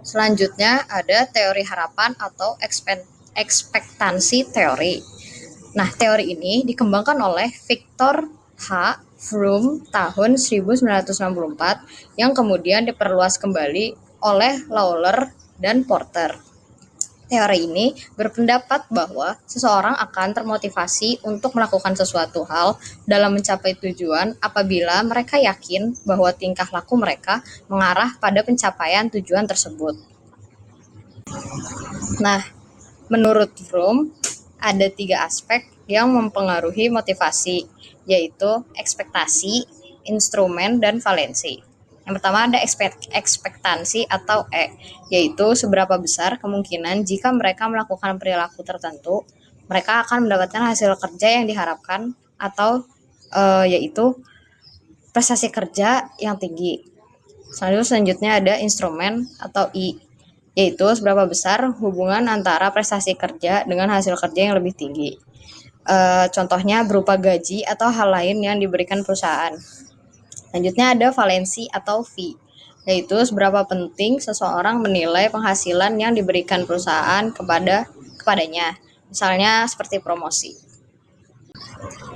Selanjutnya ada teori harapan atau ekspektansi teori. Nah, teori ini dikembangkan oleh Victor H. Froome tahun 1964 yang kemudian diperluas kembali oleh Lawler dan Porter. Teori ini berpendapat bahwa seseorang akan termotivasi untuk melakukan sesuatu hal dalam mencapai tujuan apabila mereka yakin bahwa tingkah laku mereka mengarah pada pencapaian tujuan tersebut. Nah, menurut Froome, ada 3 aspek yang mempengaruhi motivasi, yaitu ekspektasi, instrumen, dan valensi. Yang pertama ada ekspektansi atau E, yaitu seberapa besar kemungkinan jika mereka melakukan perilaku tertentu, mereka akan mendapatkan hasil kerja yang diharapkan atau yaitu prestasi kerja yang tinggi. Selanjutnya ada instrumen atau I, yaitu seberapa besar hubungan antara prestasi kerja dengan hasil kerja yang lebih tinggi. Contohnya berupa gaji atau hal lain yang diberikan perusahaan. Selanjutnya ada valensi atau V, yaitu seberapa penting seseorang menilai penghasilan yang diberikan perusahaan kepadanya, misalnya seperti promosi.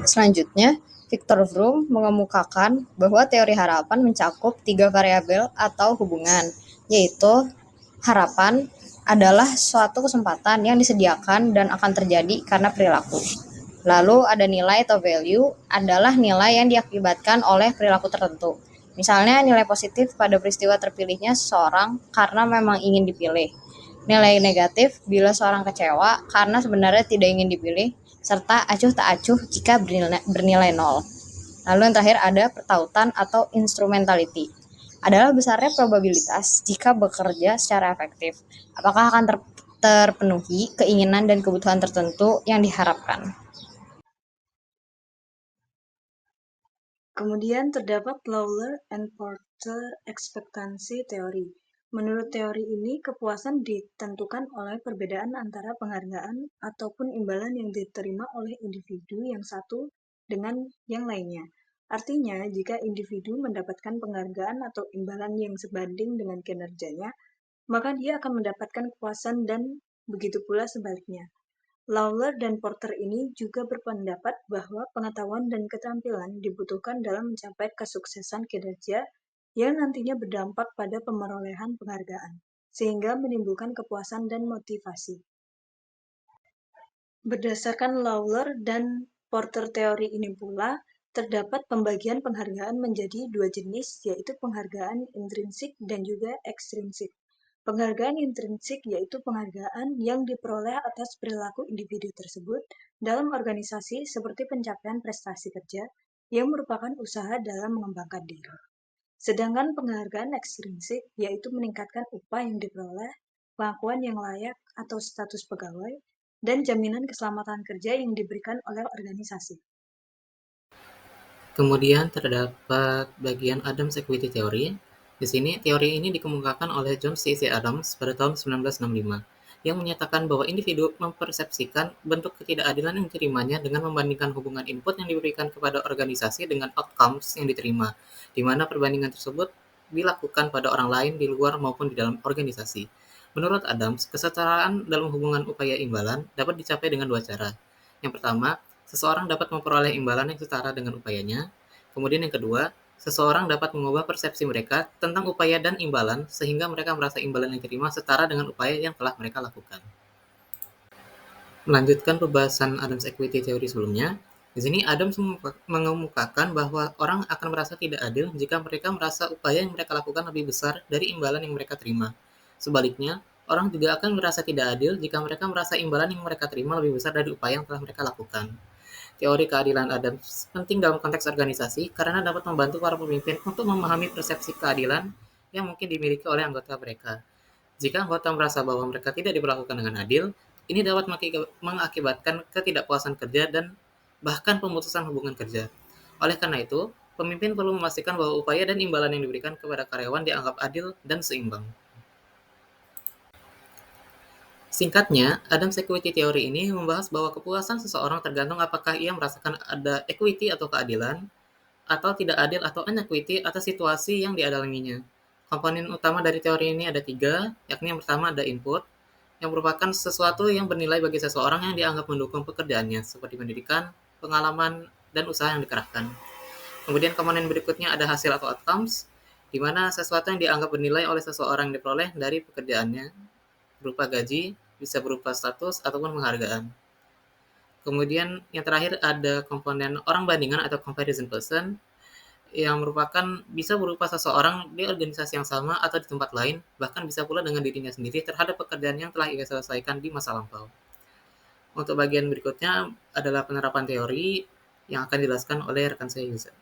Selanjutnya, Victor Froome mengemukakan bahwa teori harapan mencakup 3 variabel atau hubungan, yaitu harapan adalah suatu kesempatan yang disediakan dan akan terjadi karena perilaku. Lalu ada nilai atau value adalah nilai yang diakibatkan oleh perilaku tertentu. Misalnya nilai positif pada peristiwa terpilihnya seseorang karena memang ingin dipilih. Nilai negatif bila seorang kecewa karena sebenarnya tidak ingin dipilih, serta acuh tak acuh jika bernilai 0. Lalu yang terakhir ada pertautan atau instrumentality. Adalah besarnya probabilitas jika bekerja secara efektif. Apakah akan terpenuhi keinginan dan kebutuhan tertentu yang diharapkan. Kemudian terdapat Lawler and Porter ekspektansi teori. Menurut teori ini, kepuasan ditentukan oleh perbedaan antara penghargaan ataupun imbalan yang diterima oleh individu yang satu dengan yang lainnya. Artinya, jika individu mendapatkan penghargaan atau imbalan yang sebanding dengan kinerjanya, maka dia akan mendapatkan kepuasan dan begitu pula sebaliknya. Lawler dan Porter ini juga berpendapat bahwa pengetahuan dan keterampilan dibutuhkan dalam mencapai kesuksesan kinerja yang nantinya berdampak pada pemerolehan penghargaan, sehingga menimbulkan kepuasan dan motivasi. Berdasarkan Lawler dan Porter teori ini pula, terdapat pembagian penghargaan menjadi 2 jenis, yaitu penghargaan intrinsik dan juga ekstrinsik. Penghargaan intrinsik yaitu penghargaan yang diperoleh atas perilaku individu tersebut dalam organisasi seperti pencapaian prestasi kerja yang merupakan usaha dalam mengembangkan diri. Sedangkan penghargaan ekstrinsik yaitu meningkatkan upah yang diperoleh, pengakuan yang layak atau status pegawai, dan jaminan keselamatan kerja yang diberikan oleh organisasi. Kemudian terdapat bagian Adams Equity Theory. Di sini, teori ini dikemukakan oleh John C. Adams pada tahun 1965, yang menyatakan bahwa individu mempersepsikan bentuk ketidakadilan yang diterimanya dengan membandingkan hubungan input yang diberikan kepada organisasi dengan outcomes yang diterima, di mana perbandingan tersebut dilakukan pada orang lain di luar maupun di dalam organisasi. Menurut Adams, kesetaraan dalam hubungan upaya imbalan dapat dicapai dengan 2 cara. Yang pertama, seseorang dapat memperoleh imbalan yang setara dengan upayanya. Kemudian yang kedua, seseorang dapat mengubah persepsi mereka tentang upaya dan imbalan sehingga mereka merasa imbalan yang diterima setara dengan upaya yang telah mereka lakukan. Melanjutkan pembahasan Adams Equity Theory sebelumnya, di sini Adams mengemukakan bahwa orang akan merasa tidak adil jika mereka merasa upaya yang mereka lakukan lebih besar dari imbalan yang mereka terima. Sebaliknya, orang juga akan merasa tidak adil jika mereka merasa imbalan yang mereka terima lebih besar dari upaya yang telah mereka lakukan. Teori keadilan Adams penting dalam konteks organisasi karena dapat membantu para pemimpin untuk memahami persepsi keadilan yang mungkin dimiliki oleh anggota mereka. Jika anggota merasa bahwa mereka tidak diperlakukan dengan adil, ini dapat mengakibatkan ketidakpuasan kerja dan bahkan pemutusan hubungan kerja. Oleh karena itu, pemimpin perlu memastikan bahwa upaya dan imbalan yang diberikan kepada karyawan dianggap adil dan seimbang. Singkatnya, Adams Equity Theory ini membahas bahwa kepuasan seseorang tergantung apakah ia merasakan ada equity atau keadilan, atau tidak adil atau inequity atas situasi yang dialaminya. Komponen utama dari teori ini ada 3, yakni yang pertama ada input, yang merupakan sesuatu yang bernilai bagi seseorang yang dianggap mendukung pekerjaannya, seperti pendidikan, pengalaman, dan usaha yang dikerahkan. Kemudian komponen berikutnya ada hasil atau outcomes, di mana sesuatu yang dianggap bernilai oleh seseorang diperoleh dari pekerjaannya, berupa gaji, bisa berupa status, ataupun penghargaan. Kemudian yang terakhir ada komponen orang bandingan atau comparison person, yang merupakan bisa berupa seseorang di organisasi yang sama atau di tempat lain, bahkan bisa pula dengan dirinya sendiri terhadap pekerjaan yang telah ia selesaikan di masa lampau. Untuk bagian berikutnya adalah penerapan teori yang akan dijelaskan oleh rekan saya Yuza.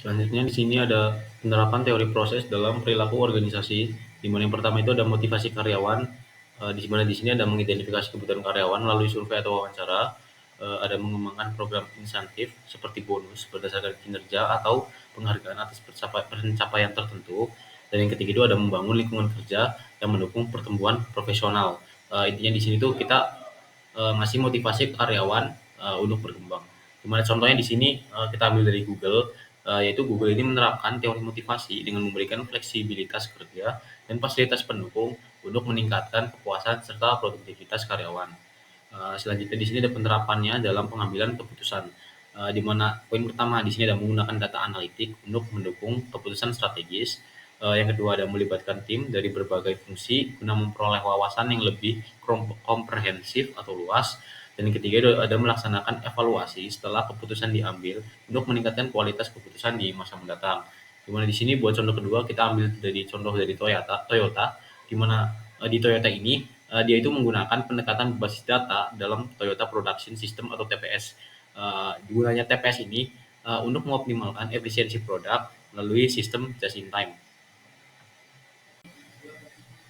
Selanjutnya di sini ada penerapan teori proses dalam perilaku organisasi, di mana yang pertama itu ada motivasi karyawan, di mana di sini ada mengidentifikasi kebutuhan karyawan melalui survei atau wawancara, ada mengembangkan program insentif seperti bonus berdasarkan kinerja atau penghargaan atas pencapaian tertentu, dan yang ketiga itu ada membangun lingkungan kerja yang mendukung pertumbuhan profesional. Intinya di sini tuh kita ngasih motivasi ke karyawan untuk berkembang. Gimana contohnya di sini kita ambil dari Google, yaitu Google ini menerapkan teori motivasi dengan memberikan fleksibilitas kerja dan fasilitas pendukung untuk meningkatkan kepuasan serta produktivitas karyawan. Selanjutnya di sini ada penerapannya dalam pengambilan keputusan, di mana poin pertama di sini ada menggunakan data analitik untuk mendukung keputusan strategis. Yang kedua ada melibatkan tim dari berbagai fungsi guna memperoleh wawasan yang lebih komprehensif atau luas. Dan yang ketiga ada melaksanakan evaluasi setelah keputusan diambil untuk meningkatkan kualitas keputusan di masa mendatang. Dimana di sini buat contoh kedua kita ambil dari contoh dari Toyota, di mana di Toyota ini dia itu menggunakan pendekatan berbasis data dalam Toyota Production System atau TPS. Gunanya TPS ini untuk mengoptimalkan efisiensi produk melalui sistem just in time.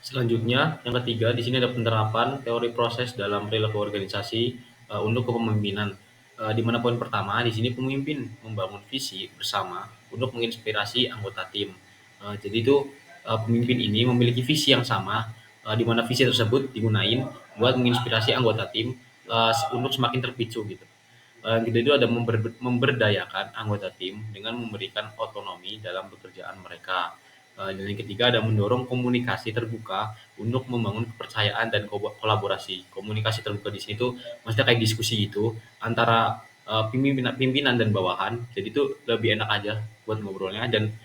Selanjutnya, yang ketiga, di sini ada penerapan teori proses dalam perilaku organisasi untuk kepemimpinan. Di mana poin pertama, di sini pemimpin membangun visi bersama untuk menginspirasi anggota tim. Jadi itu pemimpin ini memiliki visi yang sama, di mana visi tersebut digunain buat menginspirasi anggota tim untuk semakin terpicu gitu. Yang kedua itu ada memberdayakan anggota tim dengan memberikan otonomi dalam pekerjaan mereka. Dan yang ketiga ada mendorong komunikasi terbuka untuk membangun kepercayaan dan kolaborasi. Komunikasi terbuka di sini tuh maksudnya kayak diskusi gitu antara pimpinan dan bawahan. Jadi itu lebih enak aja buat ngobrolnya, dan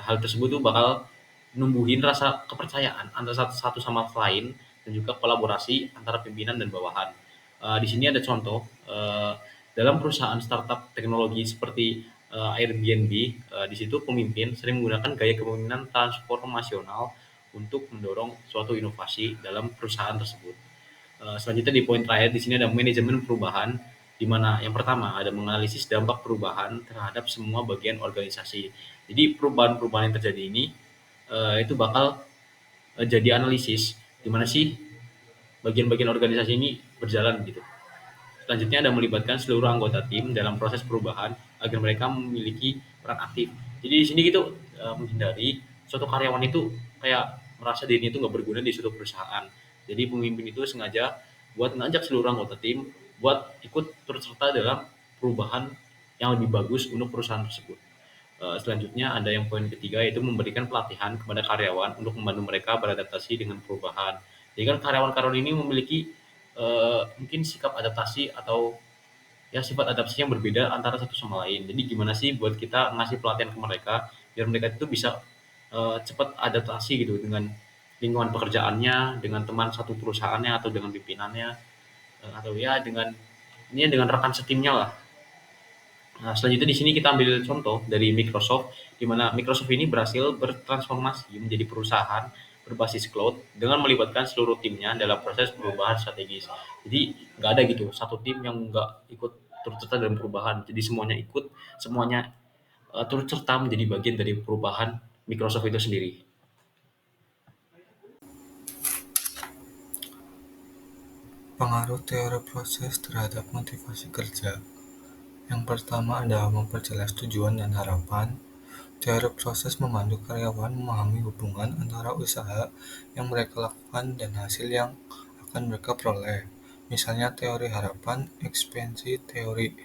hal tersebut tuh bakal numbuhin rasa kepercayaan antara satu sama lain dan juga kolaborasi antara pimpinan dan bawahan. Di sini ada contoh dalam perusahaan startup teknologi seperti Airbnb, di situ pemimpin sering menggunakan gaya kepemimpinan transformasional untuk mendorong suatu inovasi dalam perusahaan tersebut. Selanjutnya di poin terakhir di sini ada manajemen perubahan, di mana yang pertama ada menganalisis dampak perubahan terhadap semua bagian organisasi. Jadi perubahan-perubahan yang terjadi ini itu bakal jadi analisis di mana sih bagian-bagian organisasi ini berjalan gitu. Selanjutnya ada melibatkan seluruh anggota tim dalam proses perubahan agar mereka memiliki peran aktif. Jadi di sini gitu menghindari suatu karyawan itu kayak merasa dirinya itu nggak berguna di suatu perusahaan. Jadi pemimpin itu sengaja buat ngajak seluruh anggota tim buat ikut turut serta dalam perubahan yang lebih bagus untuk perusahaan tersebut. Selanjutnya ada yang poin ketiga, yaitu memberikan pelatihan kepada karyawan untuk membantu mereka beradaptasi dengan perubahan. Jadi kan karyawan-karyawan ini memiliki mungkin sikap adaptasi atau ya sifat adaptasi yang berbeda antara satu sama lain. Jadi gimana sih buat kita ngasih pelatihan ke mereka biar mereka itu bisa cepat adaptasi gitu dengan lingkungan pekerjaannya, dengan teman satu perusahaannya atau dengan pimpinannya, atau ya dengan ini dengan rekan setimnya lah. Nah, selanjutnya di sini kita ambil contoh dari Microsoft, di mana Microsoft ini berhasil bertransformasi menjadi perusahaan berbasis cloud dengan melibatkan seluruh timnya dalam proses perubahan strategis. Jadi nggak ada gitu satu tim yang nggak ikut turut serta dalam perubahan. Jadi semuanya ikut, semuanya turut serta menjadi bagian dari perubahan Microsoft itu sendiri. Pengaruh teori proses terhadap motivasi kerja. Yang pertama adalah memperjelas tujuan dan harapan. Teori proses membantu karyawan memahami hubungan antara usaha yang mereka lakukan dan hasil yang akan mereka peroleh. Misalnya teori harapan, ekspansi teori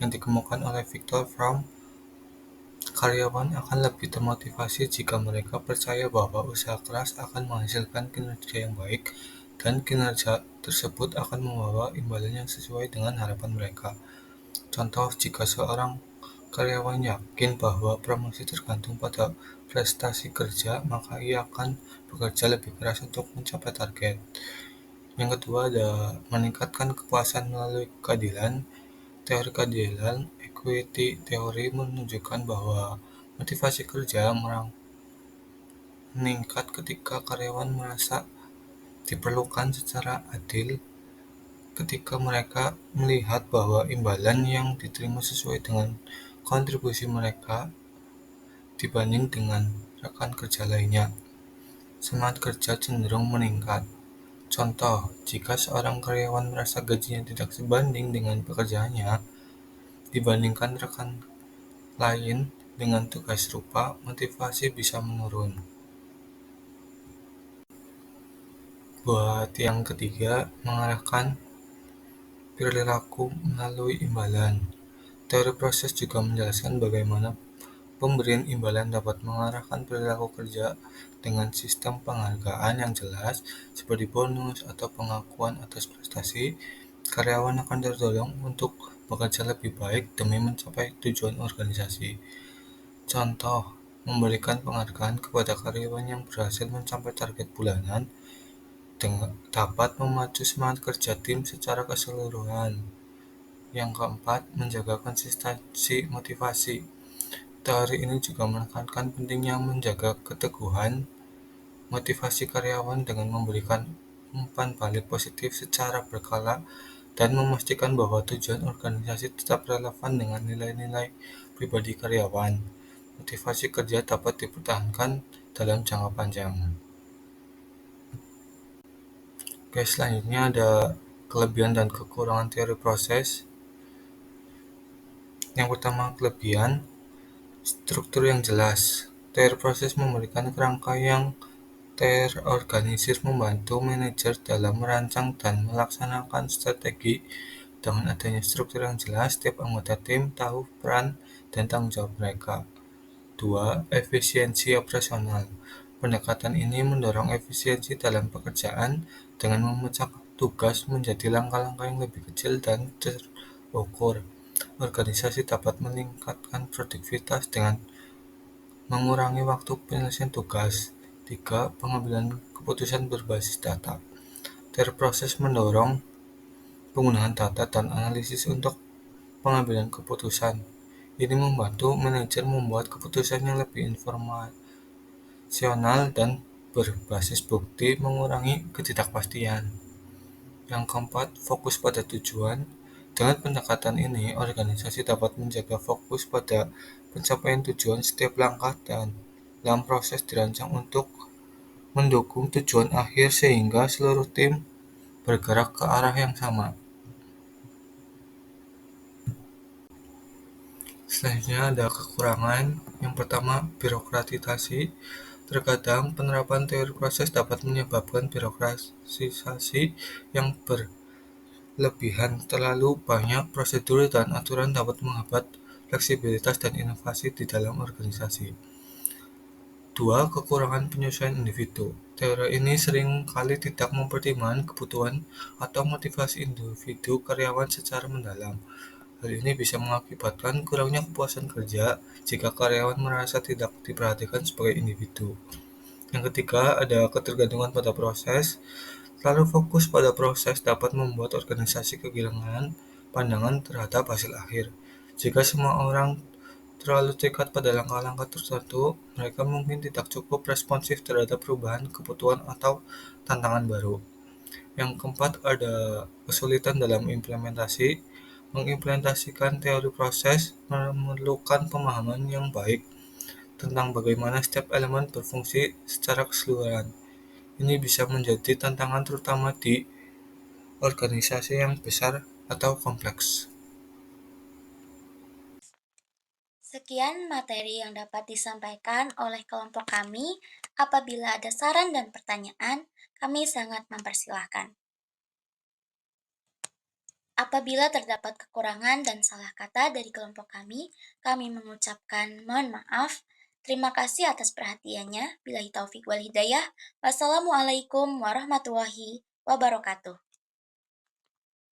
yang dikemukakan oleh Viktor Fromm Karyawan akan lebih termotivasi jika mereka percaya bahwa usaha keras akan menghasilkan kinerja yang baik dan kinerja tersebut akan membawa imbalan yang sesuai dengan harapan mereka. Contoh, jika seorang karyawan yakin bahwa promosi tergantung pada prestasi kerja, maka ia akan bekerja lebih keras untuk mencapai target. Yang kedua ada meningkatkan kepuasan melalui keadilan. Teori keadilan equity teori menunjukkan bahwa motivasi kerja meningkat ketika karyawan merasa diperlukan secara adil, ketika mereka melihat bahwa imbalan yang diterima sesuai dengan kontribusi mereka dibanding dengan rekan kerja lainnya. Semangat kerja cenderung meningkat. Contoh, jika seorang karyawan merasa gajinya tidak sebanding dengan pekerjaannya dibandingkan rekan lain dengan tugas serupa, motivasi bisa menurun. Buat yang ketiga, mengarahkan perilaku melalui imbalan. Teori proses juga menjelaskan bagaimana pemberian imbalan dapat mengarahkan perilaku kerja dengan sistem penghargaan yang jelas, seperti bonus atau pengakuan atas prestasi. Karyawan akan terdorong untuk bekerja lebih baik demi mencapai tujuan organisasi. Contoh, memberikan penghargaan kepada karyawan yang berhasil mencapai target bulanan dapat memacu semangat kerja tim secara keseluruhan. Yang keempat, menjaga konsistensi motivasi. Teori ini juga menekankan pentingnya menjaga keteguhan motivasi karyawan dengan memberikan umpan balik positif secara berkala dan memastikan bahwa tujuan organisasi tetap relevan dengan nilai-nilai pribadi karyawan. Motivasi kerja dapat dipertahankan dalam jangka panjang. Oke, selanjutnya ada kelebihan dan kekurangan teori proses. Yang pertama, kelebihan, struktur yang jelas. Teori proses memberikan kerangka yang terorganisir membantu manajer dalam merancang dan melaksanakan strategi. Dengan adanya struktur yang jelas, setiap anggota tim tahu peran dan tanggung jawab mereka. 2. Efisiensi operasional. Pendekatan ini mendorong efisiensi dalam pekerjaan dengan memecah tugas menjadi langkah-langkah yang lebih kecil dan terukur. Organisasi dapat meningkatkan produktivitas dengan mengurangi waktu penyelesaian tugas. 3. Pengambilan keputusan berbasis data. Terproses mendorong penggunaan data dan analisis untuk pengambilan keputusan. Ini membantu manajer membuat keputusan yang lebih informasional dan berbasis bukti, mengurangi ketidakpastian. Yang keempat, fokus pada tujuan. Dengan pendekatan ini, organisasi dapat menjaga fokus pada pencapaian tujuan setiap langkah dan dalam proses dirancang untuk mendukung tujuan akhir sehingga seluruh tim bergerak ke arah yang sama. Selanjutnya ada kekurangan. Yang pertama, birokratisasi. Terkadang penerapan teori proses dapat menyebabkan birokratisasi yang berlebihan. Terlalu banyak prosedur dan aturan dapat menghambat fleksibilitas dan inovasi di dalam organisasi. 2. Kekurangan penyesuaian individu. Teori ini sering kali tidak mempertimbangkan kebutuhan atau motivasi individu karyawan secara mendalam. Hal ini bisa mengakibatkan kurangnya kepuasan kerja jika karyawan merasa tidak diperhatikan sebagai individu. Yang ketiga, ada ketergantungan pada proses. Terlalu fokus pada proses dapat membuat organisasi kehilangan pandangan terhadap hasil akhir. Jika semua orang terlalu terikat pada langkah-langkah tertentu, mereka mungkin tidak cukup responsif terhadap perubahan kebutuhan atau tantangan baru. Yang keempat, ada kesulitan dalam implementasi. Mengimplementasikan teori proses memerlukan pemahaman yang baik tentang bagaimana setiap elemen berfungsi secara keseluruhan. Ini bisa menjadi tantangan terutama di organisasi yang besar atau kompleks. Sekian materi yang dapat disampaikan oleh kelompok kami. Apabila ada saran dan pertanyaan, kami sangat mempersilahkan. Apabila terdapat kekurangan dan salah kata dari kelompok kami mengucapkan mohon maaf. Terima kasih atas perhatiannya. Billahi taufik wal hidayah. Wassalamualaikum warahmatullahi wabarakatuh.